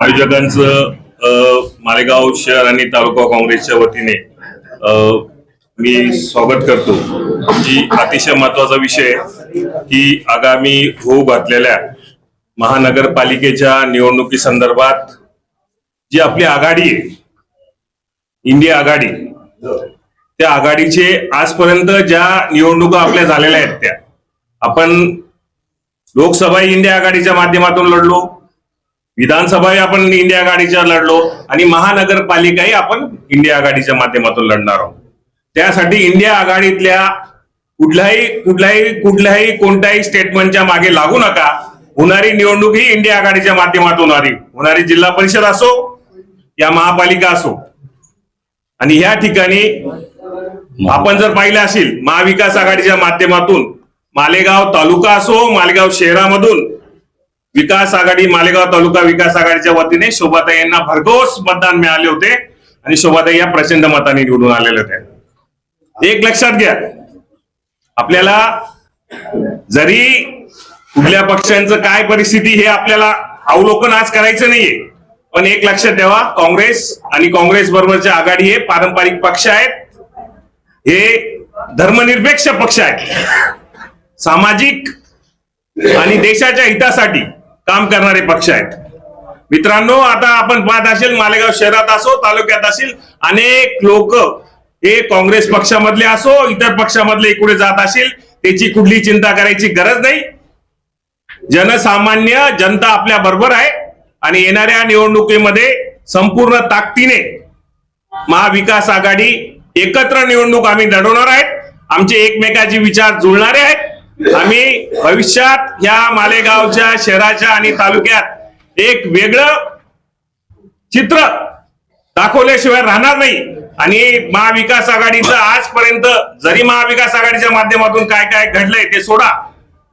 आयोजकांचं मालेगाव शहर आणि तालुका काँग्रेसच्या वतीने मी स्वागत करतो की अतिशय महत्वाचा विषय की आगामी होऊ घातलेल्या महानगरपालिकेच्या निवडणुकी संदर्भात जी आपली आघाडी आहे, इंडिया आघाडी, त्या आघाडीचे आजपर्यंत ज्या निवडणुका आपल्या झालेल्या आहेत त्या आपण लोकसभा इंडिया आघाडीच्या माध्यमातून लढलो, विधानसभाही आपण इंडिया आघाडीच्या लढलो आणि महानगरपालिकाही आपण इंडिया आघाडीच्या माध्यमातून लढणार आहोत। त्यासाठी इंडिया आघाडीतल्या कोणत्याही स्टेटमेंटच्या मागे लागू नका। होणारी निवडणूक ही इंडिया आघाडीच्या माध्यमातून होणारी जिल्हा परिषद असो या महापालिका असो। आणि या ठिकाणी आपण जर पाहिलं असेल महाविकास आघाडीच्या माध्यमातून मालेगाव तालुका असो, मालेगाव शहरामधून विकास आघाडी, मालेगाव तालुका विकास आघाडीच्या वतीने शोभाताई यांना भरघोस मतदान मिळाले होते आणि शोभाताई या प्रचंड मताने निवडून आलेले होते। एक लक्षात घ्या, आपल्याला जरी कुठल्या पक्षांचं काय परिस्थिती हे आपल्याला अवलोकन आज करायचं नाहीये, पण एक लक्षात ठेवा, काँग्रेस आणि काँग्रेस बरोबरच्या आघाडी हे पारंपरिक पक्ष आहेत, हे धर्मनिरपेक्ष पक्ष आहेत, सामाजिक आणि देशाच्या हितासाठी काम करणारे पक्ष आहेत। मित्रांनो, आता आपण पाहत असेल मालेगाव शहरात असो, तालुक्यात असेल, अनेक लोक हे काँग्रेस पक्षामधले असो, इतर पक्षामधले इकडे जात असेल, त्याची कुठली चिंता करायची गरज नाही। जनसामान्य जनता आपल्या बरोबर आहे आणि येणाऱ्या निवडणुकीमध्ये संपूर्ण ताकदीने महाविकास आघाडी एकत्र निवडणूक आम्ही लढवणार आहेत। आमचे एकमेकाचे विचार जुळणारे आहेत। आम्ही भविष्यात या मालेगावच्या शहराच्या आणि तालुक्यात एक वेगळं चित्र दाखवल्याशिवाय राहणार नाही। आणि महाविकास आघाडीचं आजपर्यंत जरी महाविकास आघाडीच्या माध्यमातून काय काय घडलंय ते सोडा,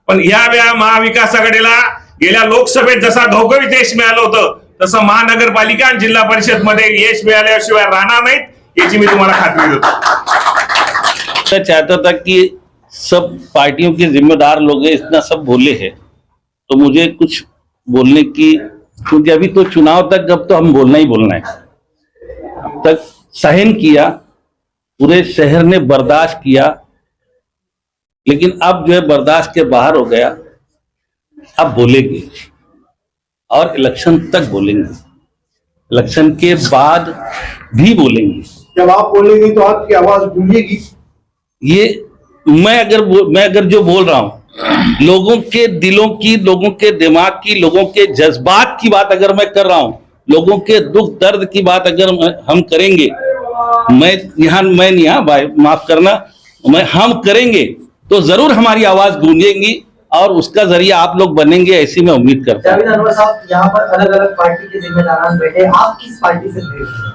पण या महाविकास आघाडीला गेल्या लोकसभेत जसा घवघवीत यश मिळालं होतं तसं महानगरपालिका आणि जिल्हा परिषद मध्ये यश मिळाल्याशिवाय राहणार नाहीत याची मी तुम्हाला खात्री देतो। मैं चाहता था कि सब पार्टियों के जिम्मेदार लोग इतना सब बोले हैं तो मुझे कुछ बोलने की, क्योंकि अभी तो चुनाव तक जब तो हम बोलना ही बोलना है। अब तक सहन किया, पूरे शहर ने बर्दाश्त किया, लेकिन अब जो है बर्दाश्त के बाहर हो गया। अब बोलेंगे और इलेक्शन तक बोलेंगे, इलेक्शन के बाद भी बोलेंगे। जब आप बोलेंगे तो आपकी आवाज गूंजेगी। ये मैं अगर जो बोल रहा हूं, लोगों के दिलों की, लोगों के दिमाग की, लोगों के जज्बात की बात अगर मैं कर रहा हूं, लोगों के दुख दर्द की बात अगर हम करेंगे, मैं नहीं, भाई माफ करना, हम करेंगे तो जरूर हमारी आवाज गूंजेगी और उसका जरिया आप लोग बनेंगे, ऐसी मैं उम्मीद करता हूँ। अनवर साहब, यहाँ पर अलग अलग पार्टी के जिम्मेदार बैठे, आप किस पार्टी से थे?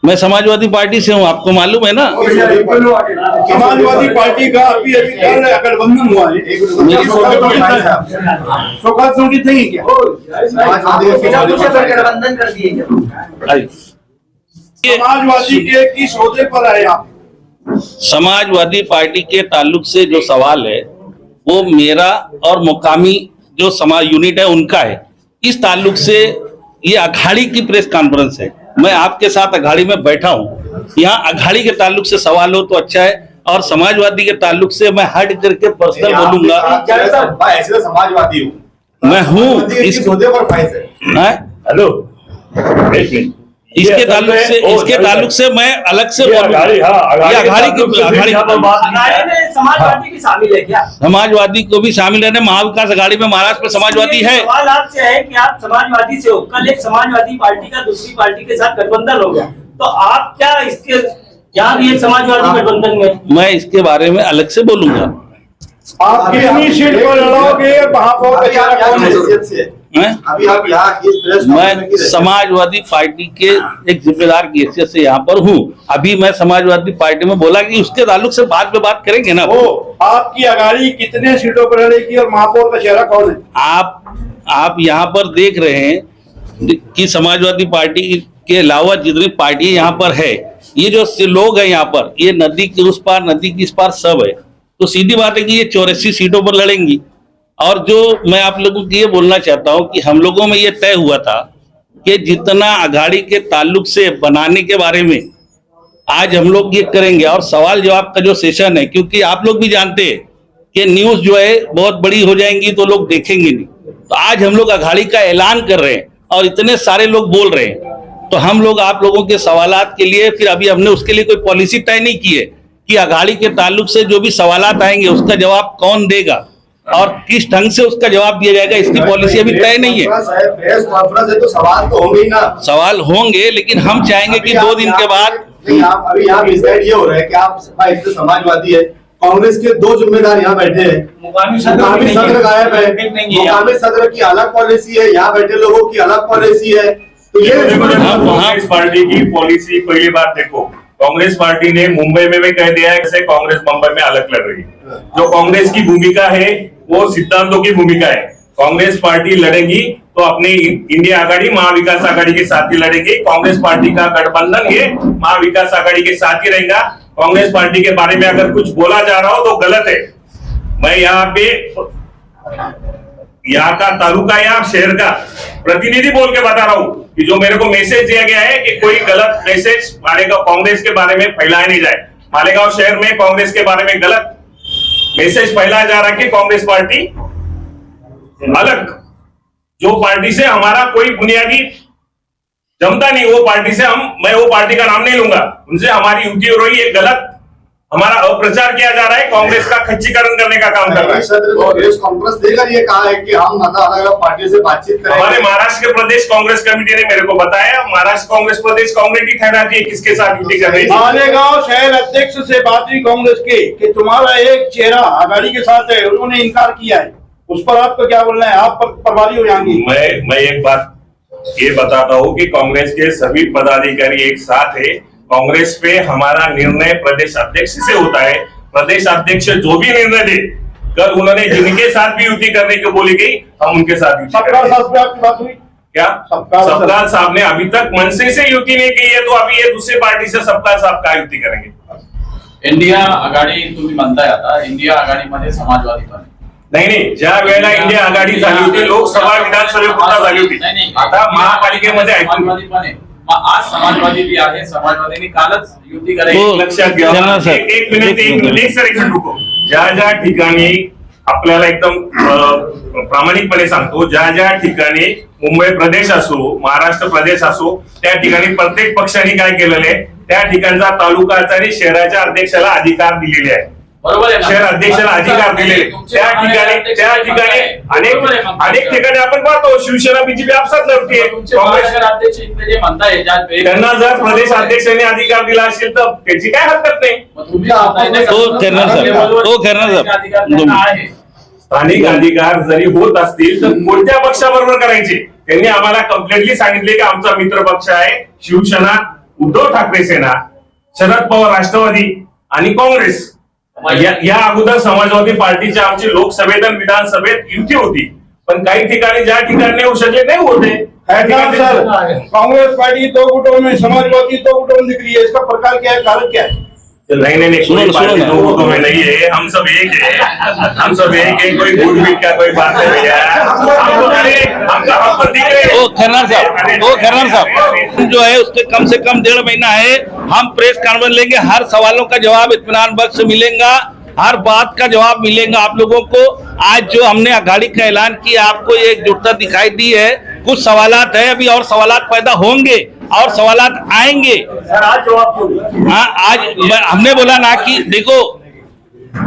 मैं समाजवादी पार्टी से हूँ, आपको मालूम है ना। समाजवादी पार्टी का अभी कल गठबंधन हुआ है, शोकाज नोटिस नहीं क्या? गठबंधन कर दिए क्या? समाजवादी के किस ओहदे पर आए आप? समाजवादी पार्टी के ताल्लुक से जो सवाल है वो मेरा और मुकामी जो समाज यूनिट है उनका है। इस ताल्लुक से ये अघाड़ी की प्रेस कॉन्फ्रेंस है, मैं आपके साथ अघाड़ी में बैठा हूँ। यहाँ अघाड़ी के ताल्लुक से सवाल हो तो अच्छा है, और समाजवादी के ताल्लुक से मैं हट करके पर्सनल बोलूंगा। ऐसे तो समाजवादी हूँ मैं हूँ इस ओहदे पर हेलो, एक मिनट, इसके ताल्लुक से मैं अलग से बोलूंगा। अघाड़ी में समाजवादी भी शामिल है क्या? समाजवादी को भी शामिल है। महाविकास आघाड़ी में महाराष्ट्र में समाजवादी है। सवाल आपसे है कि आप समाजवादी से हो, कल एक समाजवादी पार्टी का दूसरी पार्टी के साथ गठबंधन हो गया, तो आप क्या इसके यहाँ भी एक समाजवादी गठबंधन में? मैं इसके बारे में अलग से बोलूंगा। आप कितनी सीट पर लड़ोगे, अभी आप यहाँ इस प्रेस मैं समाजवादी पार्टी के एक जिम्मेदार की हैसियत से यहाँ पर हूँ। अभी मैं समाजवादी पार्टी में बोला कि उसके ताल्लुक से बाद में बात करेंगे ना। आपकी अघाड़ी कितने सीटों पर लड़ेगी और महापौर का चेहरा कौन है? आप यहाँ पर देख रहे हैं कि समाजवादी पार्टी के अलावा जितनी पार्टी यहाँ पर है, ये जो लोग हैं यहाँ पर, ये नदी के उस पार, नदी की इस पार सब है। तो सीधी बात है कि ये 84 सीटों पर लड़ेंगी। और जो मैं आप लोगों को ये बोलना चाहता हूं कि हम लोगों में ये तय हुआ था कि जितना अघाड़ी के ताल्लुक से बनाने के बारे में आज हम लोग ये करेंगे, और सवाल जवाब का जो सेशन है, क्योंकि आप लोग भी जानते हैं कि न्यूज जो है बहुत बड़ी हो जाएंगी तो लोग देखेंगे नहीं, तो आज हम लोग अघाड़ी का ऐलान कर रहे हैं और इतने सारे लोग बोल रहे हैं, तो हम लोग आप लोगों के सवालात के लिए फिर अभी हमने उसके लिए कोई पॉलिसी तय नहीं की है कि अघाड़ी के ताल्लुक से जो भी सवालात आएंगे उसका जवाब कौन देगा और किस ढंग से उसका जवाब दिया जाएगा, इसकी पॉलिसी अभी तय नहीं है। प्रेस कॉन्फ्रेंस है तो सवाल तो होंगे ही ना। सवाल होंगे, लेकिन हम चाहेंगे कि 2 दिन के बाद अभी यहाँ डिसाइड ये हो रहा है कि आप समाजवादी है, कांग्रेस के 2 जिम्मेदार यहाँ बैठे हैं, मुकामी सदर गायब है, मुकामी सदर की अलग पॉलिसी है, यहाँ बैठे लोगों की अलग पॉलिसी है, तो ये कांग्रेस पार्टी की पॉलिसी पहली बात देखो, कांग्रेस पार्टी ने मुंबई में भी कह दिया है जैसे कांग्रेस मुंबई में अलग लड़ रही है। जो कांग्रेस की भूमिका है वो सिद्धांतों की भूमिका है। कांग्रेस पार्टी लड़ेगी तो अपने इंडिया आघाड़ी महाविकास आघाड़ी के साथ ही लड़ेगी। कांग्रेस पार्टी का गठबंधन ये महाविकास आघाड़ी के साथ ही रहेगा। कांग्रेस पार्टी के बारे में अगर कुछ बोला जा रहा हो तो गलत है। मैं यहाँ पे यहाँ का तालुका या शहर का प्रतिनिधि बोल के बता रहा हूँ कि जो मेरे को मैसेज दिया गया है कि कोई गलत मैसेज मालेगांव कांग्रेस के बारे में फैलाया नहीं जाए। मालेगांव शहर में कांग्रेस के बारे में गलत मैसेज फैलाया जा रहा है कि कांग्रेस पार्टी अलग, जो पार्टी से हमारा कोई बुनियादी जमता नहीं, वो पार्टी से मैं वो पार्टी का नाम नहीं लूंगा, उनसे हमारी युति हो रही है, गलत हमारा अप्रचार किया जा रहा है, कांग्रेस का खच्चीकरण करने का काम कर रहा है। प्रेस कॉन्फ्रेंस देकर ये कहा है कि हम अलग अलग पार्टी से बातचीत करेंगे। हमारे महाराष्ट्र के प्रदेश कांग्रेस कमेटी ने मेरे को बताया, महाराष्ट्र कांग्रेस प्रदेश कांग्रेस की ठहराती है किसके साथ युति कर रही है। मालेगांव शहर अध्यक्ष से बात हुई कांग्रेस के कि तुम्हारा एक चेहरा आघाड़ी के साथ है, उन्होंने इनकार किया है, उस पर आपको क्या बोलना है? आप प्रभारी हो जाएंगे। मैं एक बात ये बताता हूँ कि कांग्रेस के सभी पदाधिकारी एक साथ है। कांग्रेस पे हमारा निर्णय प्रदेश अध्यक्ष से होता है। प्रदेश अध्यक्ष जो भी निर्णय दे, कल उन्होंने जिनके साथ भी युति करने को बोली गई, हम उनके साथ युति करेंगे। आपकी बात हुई क्या सबका साहब ने अभी तक मनसे से युति नहीं की है, तो अभी ये दूसरी पार्टी से सबका साहब का युति करेंगे। इंडिया आघाडी तुम्ही म्हणताय आता, इंडिया आघाडीमध्ये समाजवादी पण नाही, ज्या वेळेला इंडिया आघाडी झाली होती, लोकसभा विधानसभेपुरता झाली होती, आता महापालिकेमध्ये समाजवादी पण आहे। आज समाजवादी भी आहे, समाजवादीने कालच युती एक करायची। लक्षात घ्या, एक मिनिट रुको। ज्या ठिकाणी आपल्याला एकदम प्रामाणिकपणे सांगतो, ज्या ठिकाणी मुंबई प्रदेश असो, महाराष्ट्र प्रदेश असो, त्या ठिकाणी प्रत्येक पक्षाने काय केलेलं आहे, त्या ठिकाणचा तालुकाचा आणि शहराच्या अध्यक्षाला अधिकार दिलेले आहे। बरोबर आहे, शहर अध्यक्षाला अधिकार दिले। त्या ठिकाणी अनेक ठिकाणी आपण पाहतो शिवसेना बीजेपी आपसात लढते, काँग्रेस अध्यक्ष इथे जे म्हणताय त्यांना जर प्रदेश अध्यक्षांनी अधिकार दिला असेल तर त्याची काय हरकत नाही। स्थानिक अधिकार जरी होत असतील तर कोणत्या पक्षाबरोबर करायचे? त्यांनी आम्हाला कम्प्लिटली सांगितले की आमचा मित्र पक्ष आहे शिवसेना, उद्धव ठाकरे सेना, शरद पवार राष्ट्रवादी आणि काँग्रेस। या अगोदर समाजवादी पार्टीच्या आमची लोकसभेत आणि विधानसभेत युती होती, पण काही ठिकाणी ज्या ठिकाणी होऊ शकले नहीं होते। सर, कांग्रेस पार्टी 2 गुटों में, समाजवादी 2 गुटों में दिख रही है, इसका प्रकार क्या है, कारण क्या है? नहीं, कोई पार्टी 2 गुटों में नहीं है, हम सब एक है, हम सब एक है, कोई गुट बीट का कोई बात नहीं है। हमको दिख रहे ओ खन्ना साहब जो है उसके कम से कम 1.5 महीना है, हम प्रेस कॉन्फ्रेंस लेंगे, हर सवालों का जवाब इत्मीनान बख्श मिलेगा, हर बात का जवाब मिलेगा आप लोगों को। आज जो हमने अघाड़ी का ऐलान किया, आपको ये एकजुटता दिखाई दी है। कुछ सवालात है, अभी और सवालात पैदा होंगे और सवालात आएंगे। सर आज जवाब हाँ, आज हमने बोला ना कि देखो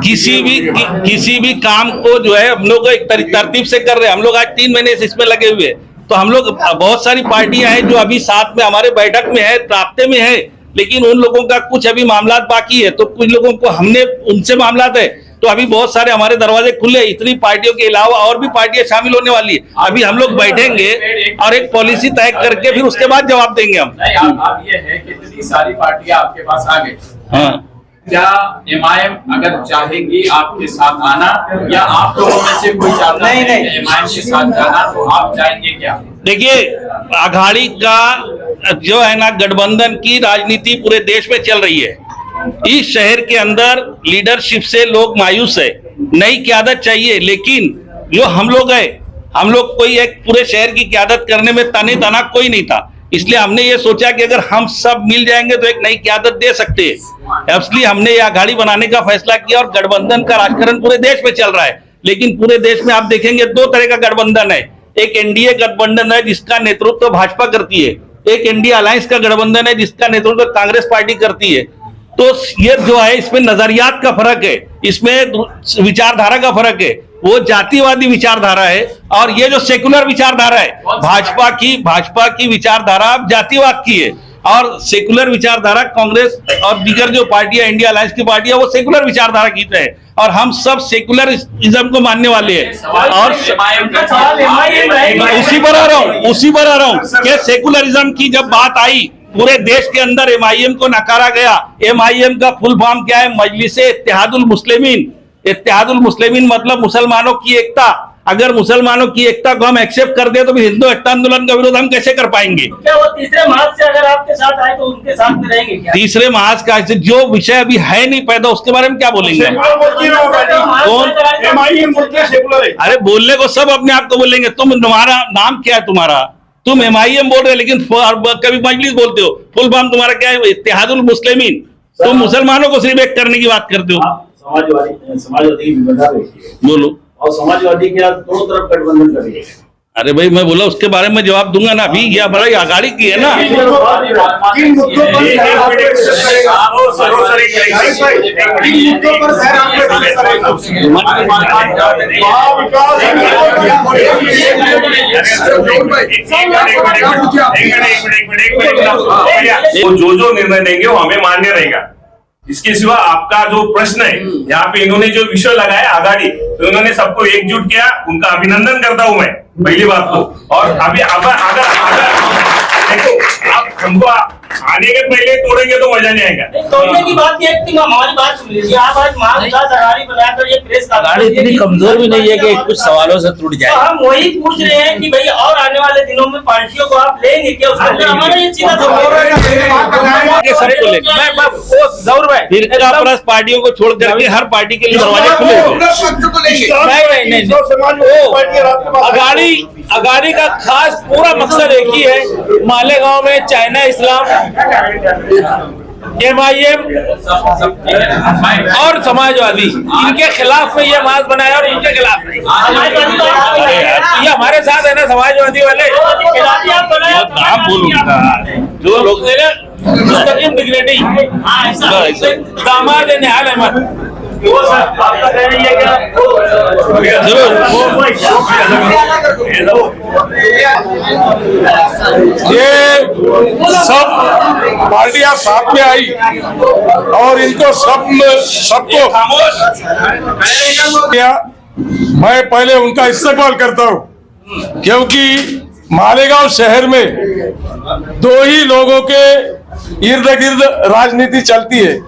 किसी भी काम को जो है हम लोग एक तरतीब से कर रहे हैं। हम लोग आज 3 महीने से इसमें लगे हुए हैं, तो हम लोग बहुत सारी पार्टियां हैं जो अभी साथ में हमारे बैठक में है, राब्ते में है, लेकिन उन लोगों का कुछ अभी मामला बाकी है, तो कुछ लोगों को हमने उनसे मामला है, तो अभी बहुत सारे हमारे दरवाजे खुले। इतनी पार्टियों के अलावा और भी पार्टियां शामिल होने वाली है। अभी हम लोग बैठेंगे और एक पॉलिसी तय करके फिर उसके बाद जवाब देंगे हम। नहीं, आप ये है कि इतनी सारी पार्टियां आपके पास आ गई, हाँ, क्या एमआईएम अगर चाहेगी आपके साथ आना, या आप लोगों में से कोई चाहता है एमआईएम के साथ जाना, तो आप जाएंगे क्या? देखिए, अघाड़ी का जो है ना गठबंधन की राजनीति पूरे देश में चल रही है। इस शहर के अंदर लीडरशिप से लोग मायूस है, नई क़यादत चाहिए, लेकिन जो हम लोग है हम लोग कोई एक पूरे शहर की क़यादत करने में तने तना कोई नहीं था, इसलिए हमने ये सोचा कि अगर हम सब मिल जाएंगे तो एक नई क़यादत दे सकते हैं। इसलिए हमने ये आघाड़ी बनाने का फैसला किया और गठबंधन का राजकारण पूरे देश में चल रहा है। लेकिन पूरे देश में आप देखेंगे दो तरह का गठबंधन है। एक एनडीए गठबंधन है जिसका नेतृत्व भाजपा करती है, एक इंडिया अलायंस का गठबंधन है जिसका नेतृत्व कांग्रेस पार्टी करती है। तो ये जो है इसमें नजरियात का फर्क है, इसमें विचारधारा का फर्क है। वो जातिवादी विचारधारा है और ये जो सेकुलर विचारधारा है भाजपा की विचारधारा जातिवाद की है और सेकुलर विचारधारा कांग्रेस और दीगर जो पार्टियां इंडिया अलायंस की पार्टियां वो सेकुलर विचारधारा की है और हम सब सेकुलरिज्म को मानने वाले हैं। और उसी पर आ रहा हूं कि सेकुलरिज्म की जब बात आई पूरे देश के अंदर एमआईएम को नकारा गया। एमआईएम का फुल फॉर्म क्या है? मजलिसे इत्तेहादुल मुस्लिमीन। इत्तेहादुल मुस्लिमीन मतलब मुसलमानों की एकता। अगर मुसलमानों की एकता को हम एक्सेप्ट कर दे तो फिर हिंदू एकता आंदोलन का विरोध हम कैसे कर पाएंगे? क्या वो तीसरे महाज से अगर आपके साथ आए तो उनके साथ में रहेंगे क्या? तीसरे महाज का जो विषय अभी है नहीं पैदा उसके बारे में क्या बोलेंगे? अरे बोलने को सब अपने आप को बोलेंगे। तुम्हारा नाम क्या है? तुम एमआईएम बोल रहे लेकिन कभी मजलिस बोलते हो। फुल फॉर्म तुम्हारा क्या है? इत्तेहादुल मुस्लिमीन। तुम मुसलमानों को सिर्फ एक करने की बात करते हो। समाजवादी की जिम्मेदार रही है बोलो। और समाजवादी के दोनों तरफ गठबंधन कर रही है। अरे भाई मैं बोला उसके बारे में जवाब दूंगा ना। अभी ये बड़ा आघाड़ी की है ना। जो निर्णय देंगे वो हमें मान्य रहेगा। इसके सिवा आपका जो प्रश्न है यहाँ पे इन्होंने जो विषय लगाया आघाड़ी, तो इन्होंने सबको एकजुट किया। उनका अभिनंदन करता हूं मैं पहली बात तो। और अभी अगर देखो आप हमको आने के पहले तोड़ेंगे तो मजा नहीं आएगा। तोड़ने की बात ये थी, हमारी बात सुन लीजिए। आप आज महाविकास अघाड़ी बनाकर ये प्रेस अघाड़ी इतनी कमजोर भी नहीं है कि कुछ सवालों से टूट जाए। तो हम वही पूछ रहे हैं कि भाई और आने वाले दिनों में पार्टियों को आप लेंगे क्या? उसके अंदर हमारा ये सीधा फिर पार्टियों को छोड़ करके हर पार्टी के लिए दरवाजे खुले। अघाड़ी का खास पूरा मकसद एक ही है। मालेगांव में चाइना इस्लाम, एमआईएम और समाजवादी इनके खिलाफ में ये मार्च बनाया और इनके खिलाफ नहीं। ये हमारे साथ है ना समाजवादी वाले। नाम बोलूंगा जो लोग मुस्तकिम डिग्रेडी दामाद निहाल अहमद ये सब पार्टियां साथ में आई और इनको सबको मैं पहले उनका इस्तेमाल करता हूं क्योंकि मालेगांव शहर में दो ही लोगों के इर्द गिर्द राजनीति चलती है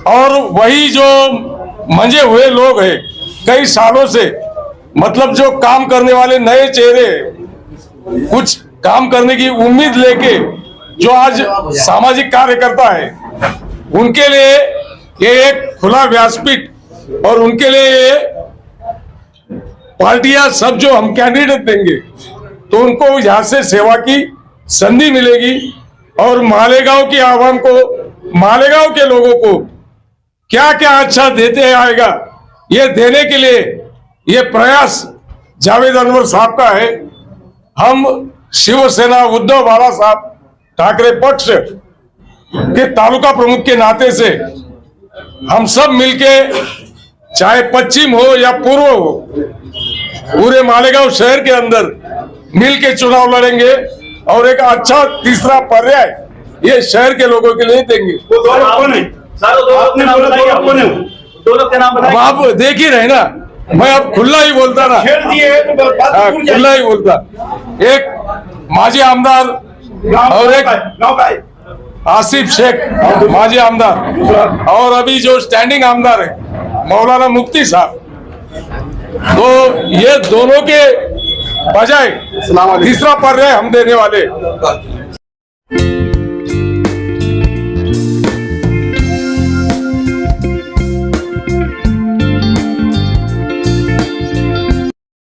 और वही जो मंजे हुए लोग हैं कई सालों से, मतलब जो काम करने वाले नए चेहरे कुछ काम करने की उम्मीद लेके जो आज सामाजिक कार्यकर्ता है उनके लिए ये एक खुला व्यासपीठ और उनके लिए ये पार्टियां सब जो हम कैंडिडेट देंगे तो उनको यहाँ से सेवा की संधि मिलेगी और मालेगांव की आवाम को, मालेगांव के लोगों को क्या क्या अच्छा देते आएगा ये देने के लिए ये प्रयास जावेद अनवर साहब का है। हम शिवसेना उद्धव बाला साहब ठाकरे पक्ष के तालुका प्रमुख के नाते से हम सब मिलके चाहे पश्चिम हो या पूर्व हो पूरे मालेगांव शहर के अंदर मिलके चुनाव लड़ेंगे और एक अच्छा तीसरा पर्याय ये शहर के लोगों के लिए देंगे। अब आप देख ही रहे ना, मैं अब खुला ही बोलता ना, खुला ही बोलता। एक माजी आमदार और एक आसिफ शेख माजी आमदार और अभी जो स्टैंडिंग आमदार है मौलाना मुफ्ती साहब, तो ये दोनों के बजाय तीसरा पर्याय हम देने वाले